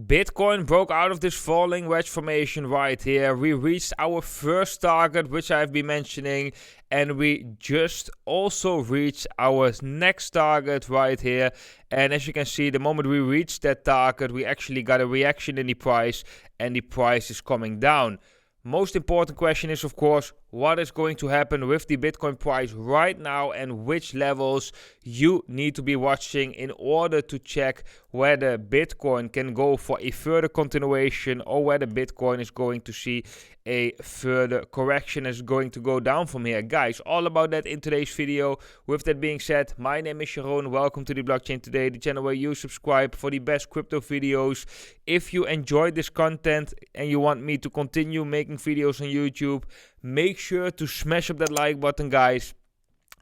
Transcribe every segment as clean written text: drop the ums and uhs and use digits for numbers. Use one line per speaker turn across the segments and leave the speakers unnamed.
Bitcoin broke out of this falling wedge formation right here. We reached our first target, which I've been mentioning, and we just also reached our next target right here. And as you can see, the moment we reached that target, we actually got a reaction in the price, and the price is coming down. Most important question is, of course, what is going to happen with the Bitcoin price right now and which levels you need to be watching in order to check whether Bitcoin can go for a further continuation or whether Bitcoin is going to see a further correction, is going to go down from here. Guys, all about that in today's video. With that being said, my name is Sharon. Welcome to the Blockchain Today, the channel where you subscribe for the best crypto videos. If you enjoyed this content and you want me to continue making videos on YouTube, make sure to smash up that like button, guys.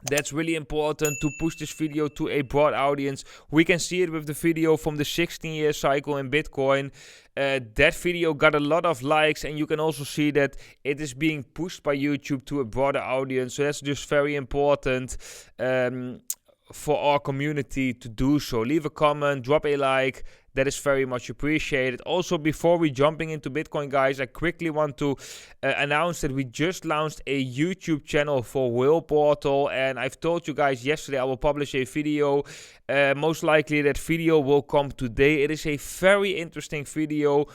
That's really important to push this video to a broad audience. We can see it with the video from the 16-year cycle in Bitcoin. That video got a lot of likes, and you can also see that it is being pushed by YouTube to a broader audience. So that's just very important for our community to do so. Leave a comment, drop a like. That is very much appreciated. Also, before we jumping into Bitcoin, guys, I quickly want to announce that we just launched a YouTube channel for Whale Portal, and I've told you guys yesterday I will publish a video. Most likely that video will come today. It is a very interesting video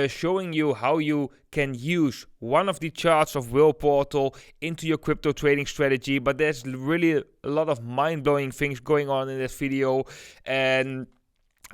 showing you how you can use one of the charts of Whale Portal into your crypto trading strategy. But there's really a lot of mind-blowing things going on in this video, and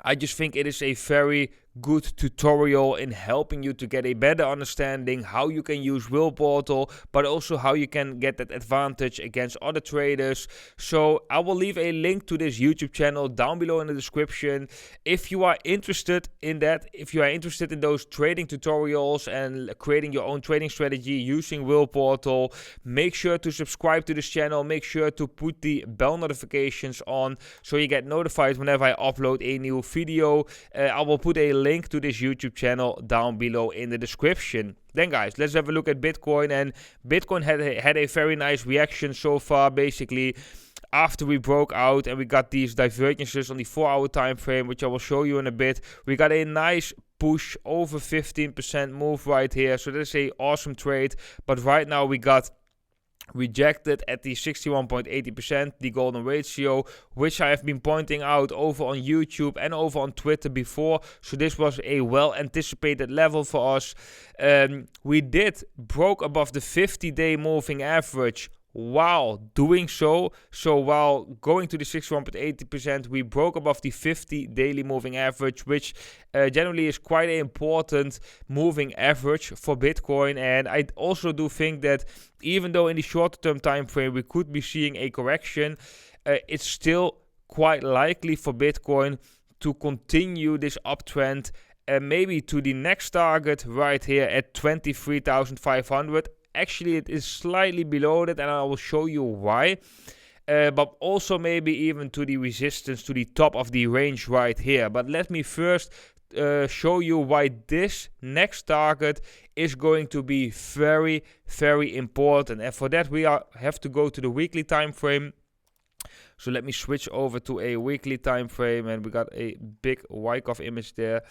I just think it is a very good tutorial in helping you to get a better understanding how you can use Whale Portal, but also how you can get that advantage against other traders. So I will leave a link to this YouTube channel down below in the description. If you are interested in that, if you are interested in those trading tutorials and creating your own trading strategy using Whale Portal, make sure to subscribe to this channel. Make sure to put the bell notifications on so you get notified whenever I upload a new video. I will put a link to this YouTube channel down below in the description. Then guys, let's have a look at Bitcoin. And Bitcoin had a very nice reaction so far. Basically, after we broke out and we got these divergences on the 4-hour time frame, which I will show you in a bit, we got a nice push over 15% move right here. So that's a awesome trade. But right now we got rejected at the 61.80%, the golden ratio, which I have been pointing out over on YouTube and over on Twitter before. So this was a well anticipated level for us. We did broke above the 50-day moving average while doing so. So while going to the 61.80%, we broke above the 50 daily moving average, which generally is quite an important moving average for Bitcoin. And I also do think that even though in the shorter term time frame we could be seeing a correction, it's still quite likely for Bitcoin to continue this uptrend, maybe to the next target right here at 23,500. Actually, it is slightly below that, and I will show you why. But also maybe even to the resistance to the top of the range right here. But let me first show you why this next target is going to be very, very important. And for that, we have to go to the weekly time frame. So let me switch over to a weekly time frame, and we got a big Wyckoff image there.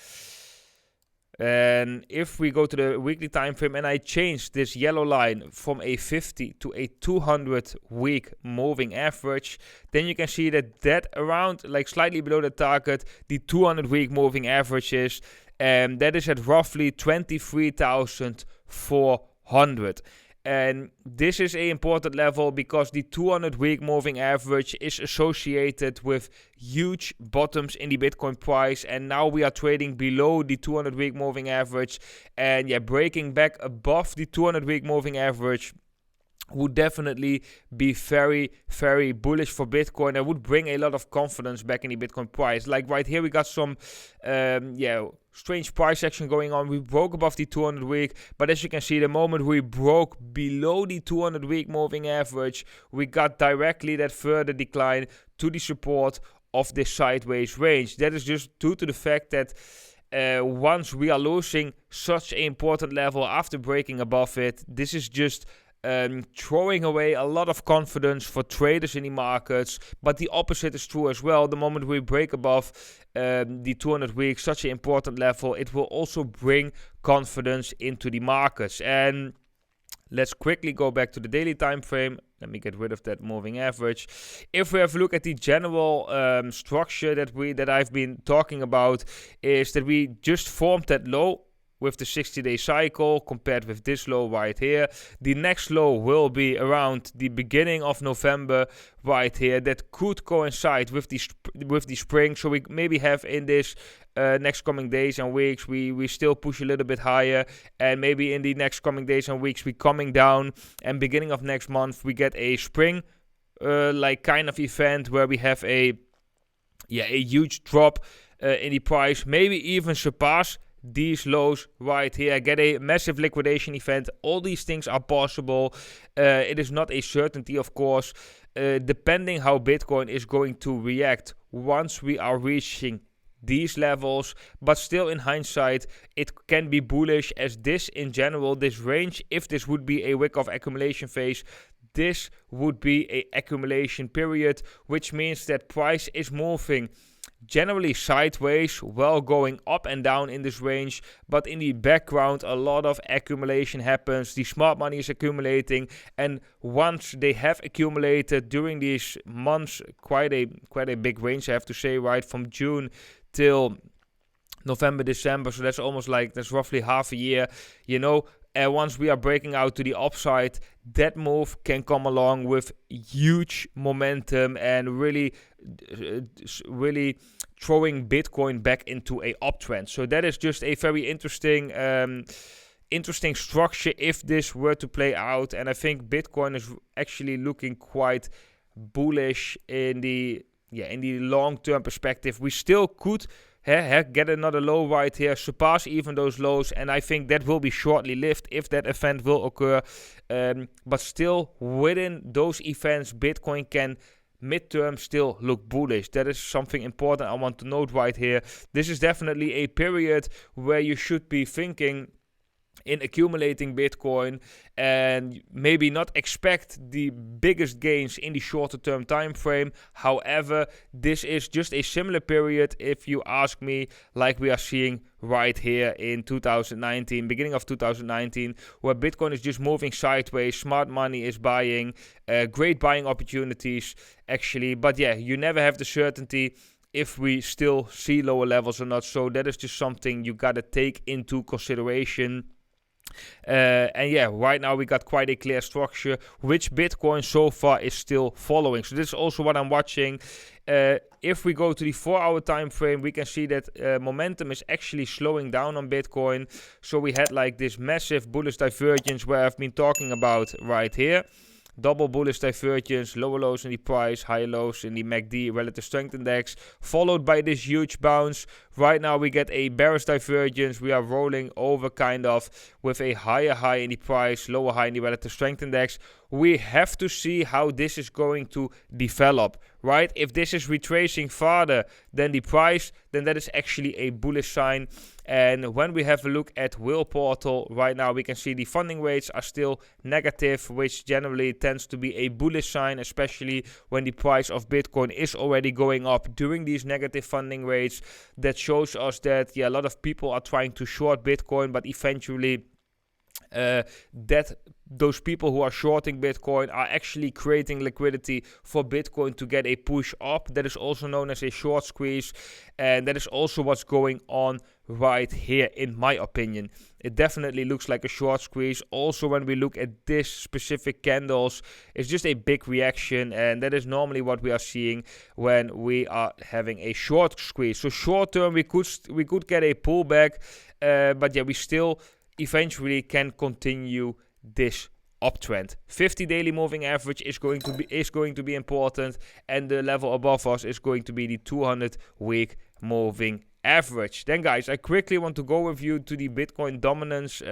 And if we go to the weekly time frame and I change this yellow line from a 50 to a 200 week moving average, then you can see that around, like slightly below the target, the 200 week moving average is, and that is at roughly 23,400. And this is an important level because the 200 week moving average is associated with huge bottoms in the Bitcoin price, and now we are trading below the 200 week moving average, and yeah, breaking back above the 200 week moving average would definitely be very, very bullish for Bitcoin. It would bring a lot of confidence back in the Bitcoin price. Like right here, we got some, strange price action going on. We broke above the 200 week, but as you can see, the moment we broke below the 200 week moving average, we got directly that further decline to the support of this sideways range. That is just due to the fact that once we are losing such an important level after breaking above it, this is just throwing away a lot of confidence for traders in the markets. But the opposite is true as well. The moment we break above the 200 weeks, such an important level, it will also bring confidence into the markets. And let's quickly go back to the daily time frame. Let me get rid of that moving average. If we have a look at the general structure that I've been talking about, is that we just formed that low with the 60-day cycle compared with this low right here. The next low will be around the beginning of November right here. That could coincide with the spring. So we maybe have in this next coming days and weeks, we still push a little bit higher, and maybe in the next coming days and weeks we coming down, and beginning of next month we get a spring like kind of event where we have a huge drop in the price, maybe even surpass these lows right here, get a massive liquidation event. All these things are possible. It is not a certainty, of course, depending how Bitcoin is going to react once we are reaching these levels. But still, in hindsight, it can be bullish, as this in general, this range, if this would be a wick of accumulation phase, this would be a accumulation period, which means that price is moving generally sideways while going up and down in this range, but in the background a lot of accumulation happens. The smart money is accumulating, and once they have accumulated during these months, quite a big range, I have to say, right, from June till November, December, so that's almost like, that's roughly half a year, and once we are breaking out to the upside, that move can come along with huge momentum and really throwing Bitcoin back into a uptrend. So that is just a very interesting structure if this were to play out. And I think Bitcoin is actually looking quite bullish in the long-term perspective. We still could get another low right here, surpass even those lows, and I think that will be shortly lived if that event will occur. But still, within those events, Bitcoin can midterm still look bullish. That is something important I want to note right here. This is definitely a period where you should be thinking in accumulating Bitcoin and maybe not expect the biggest gains in the shorter term time frame. However, this is just a similar period, if you ask me, like we are seeing right here in 2019, beginning of 2019, where Bitcoin is just moving sideways. Smart money is buying, great buying opportunities actually, but yeah, you never have the certainty if we still see lower levels or not. So that is just something you gotta take into consideration. And yeah, right now we got quite a clear structure, which Bitcoin so far is still following. So this is also what I'm watching. If we go to the 4-hour time frame, we can see that momentum is actually slowing down on Bitcoin. So we had like this massive bullish divergence where I've been talking about right here. Double bullish divergence, lower lows in the price, higher lows in the MACD relative strength index, followed by this huge bounce. Right now we get a bearish divergence. We are rolling over kind of with a higher high in the price, lower high in the relative strength index. We have to see how this is going to develop, right? If this is retracing farther than the price, then that is actually a bullish sign. And when we have a look at Whale Portal, right now we can see the funding rates are still negative, which generally tends to be a bullish sign, especially when the price of Bitcoin is already going up during these negative funding rates. That shows us that a lot of people are trying to short Bitcoin, but eventually that those people who are shorting Bitcoin are actually creating liquidity for Bitcoin to get a push up. That is also known as a short squeeze, and that is also what's going on right here, in my opinion. It definitely looks like a short squeeze. Also, when we look at this specific candles, it's just a big reaction, and that is normally what we are seeing when we are having a short squeeze. So short term, we could get a pullback, but yeah, we still eventually can continue this uptrend. 50 daily moving average is going to be important, and the level above us is going to be the 200 week moving average. Then guys, I quickly want to go with you to the Bitcoin dominance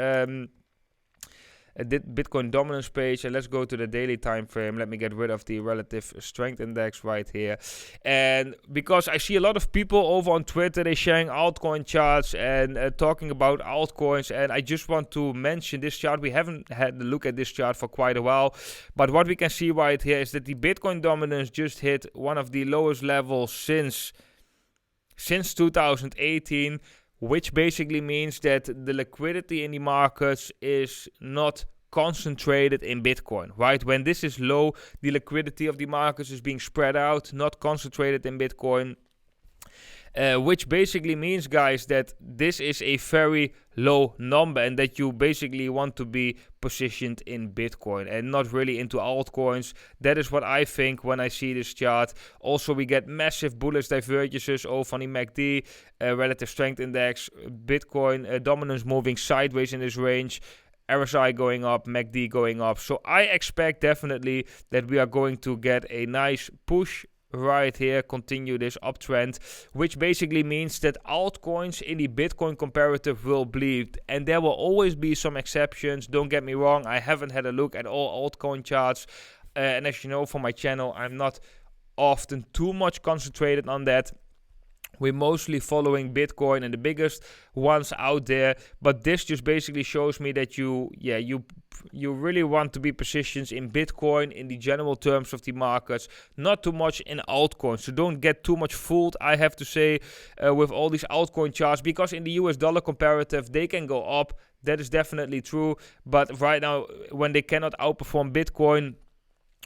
Bitcoin dominance page, and let's go to the daily time frame. Let me get rid of the relative strength index right here. And because I see a lot of people over on Twitter, they're sharing altcoin charts and talking about altcoins, and I just want to mention this chart. We haven't had a look at this chart for quite a while, but what we can see right here is that the Bitcoin dominance just hit one of the lowest levels since 2018, which basically means that the liquidity in the markets is not concentrated in Bitcoin, right? When this is low, the liquidity of the markets is being spread out, not concentrated in Bitcoin. Which basically means, guys, that this is a very low number and that you basically want to be positioned in Bitcoin and not really into altcoins. That is what I think when I see this chart. Also, we get massive bullish divergences over on the MACD, relative strength index, Bitcoin dominance moving sideways in this range, RSI going up, MACD going up. So I expect definitely that we are going to get a nice push right here, continue this uptrend, which basically means that altcoins in the Bitcoin comparative will bleed, and there will always be some exceptions. Don't get me wrong, I haven't had a look at all altcoin charts, and as you know from my channel, I'm not often too much concentrated on that. We're mostly following Bitcoin and the biggest ones out there, but this just basically shows me that you really want to be positioned in Bitcoin in the general terms of the markets, not too much in altcoins. So don't get too much fooled, I have to say, with all these altcoin charts, because in the US dollar comparative, they can go up. That is definitely true. But right now, when they cannot outperform Bitcoin,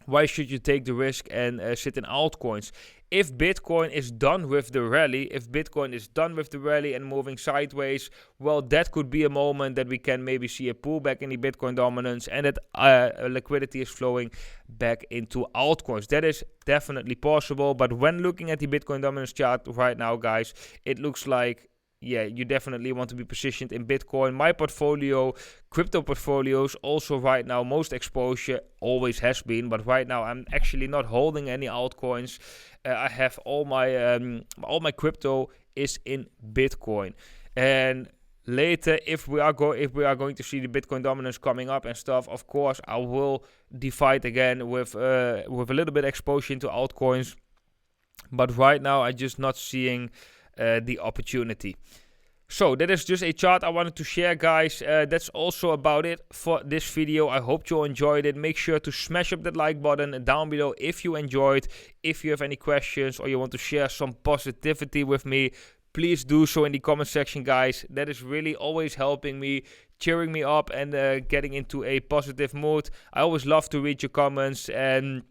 why should you take the risk and sit in altcoins? If Bitcoin is done with the rally, and moving sideways, well, that could be a moment that we can maybe see a pullback in the Bitcoin dominance and that liquidity is flowing back into altcoins. That is definitely possible. But when looking at the Bitcoin dominance chart right now, guys, it looks like, yeah, you definitely want to be positioned in Bitcoin. My portfolio, crypto portfolios, also right now, most exposure always has been, but right now I'm actually not holding any altcoins. I have all my crypto is in Bitcoin. And later, if we are going to see the Bitcoin dominance coming up and stuff, of course, I will divide again with a little bit exposure into altcoins. But right now, I'm just not seeing the opportunity. So that is just a chart I wanted to share, guys. That's also about it for this video. I hope you enjoyed it. Make sure to smash up that like button down below if you enjoyed. If you have any questions or you want to share some positivity with me, please do so in the comment section, guys. That is really always helping me, cheering me up, and getting into a positive mood. I always love to read your comments, and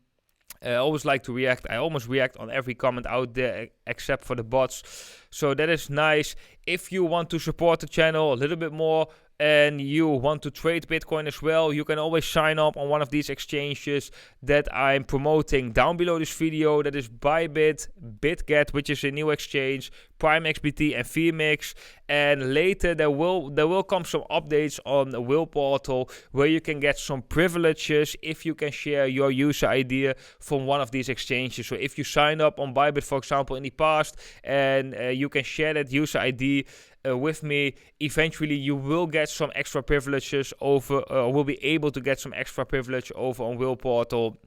I always like to react. I almost react on every comment out there except for the bots. So that is nice. If you want to support the channel a little bit more and you want to trade Bitcoin as well, you can always sign up on one of these exchanges that I'm promoting down below this video. That is Bybit, BitGet, which is a new exchange, Prime XBT and VMix. And later there will come some updates on the Will Portal where you can get some privileges if you can share your user ID from one of these exchanges. So if you sign up on Bybit, for example, in the past, and you can share that user ID with me, eventually you will get some extra privileges over, will be able to get some extra privilege over on Will Portal.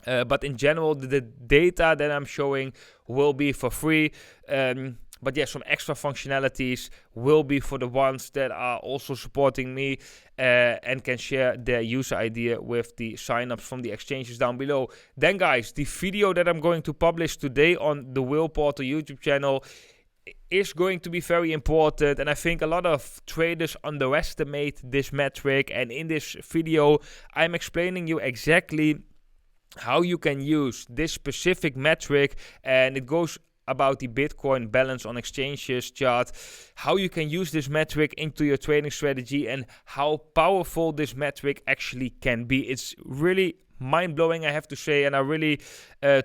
But in general, the data that I'm showing will be for free. But yeah, some extra functionalities will be for the ones that are also supporting me and can share their user ID with the signups from the exchanges down below. Then, guys, the video that I'm going to publish today on the Will Portal YouTube channel is going to be very important, and I think a lot of traders underestimate this metric. And in this video, I'm explaining you exactly how you can use this specific metric, and it goes about the Bitcoin balance on exchanges chart, how you can use this metric into your trading strategy and how powerful this metric actually can be. It's really mind-blowing, I have to say, and I really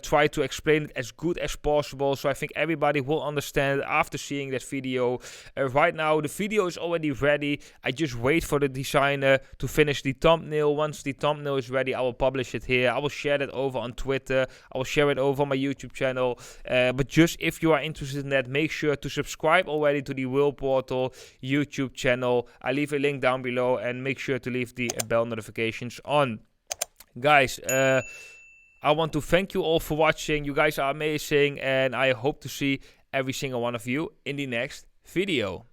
try to explain it as good as possible, so I think everybody will understand after seeing that video. Right now the video is already ready. I just wait for the designer to finish the thumbnail. Once the thumbnail is ready, I will publish it here. I will share that over on Twitter. I will share it over on my YouTube channel. But just if you are interested in that, make sure to subscribe already to the Will Portal YouTube channel. I leave a link down below, and make sure to leave the bell notifications on. Guys, I want to thank you all for watching. You guys are amazing, and I hope to see every single one of you in the next video.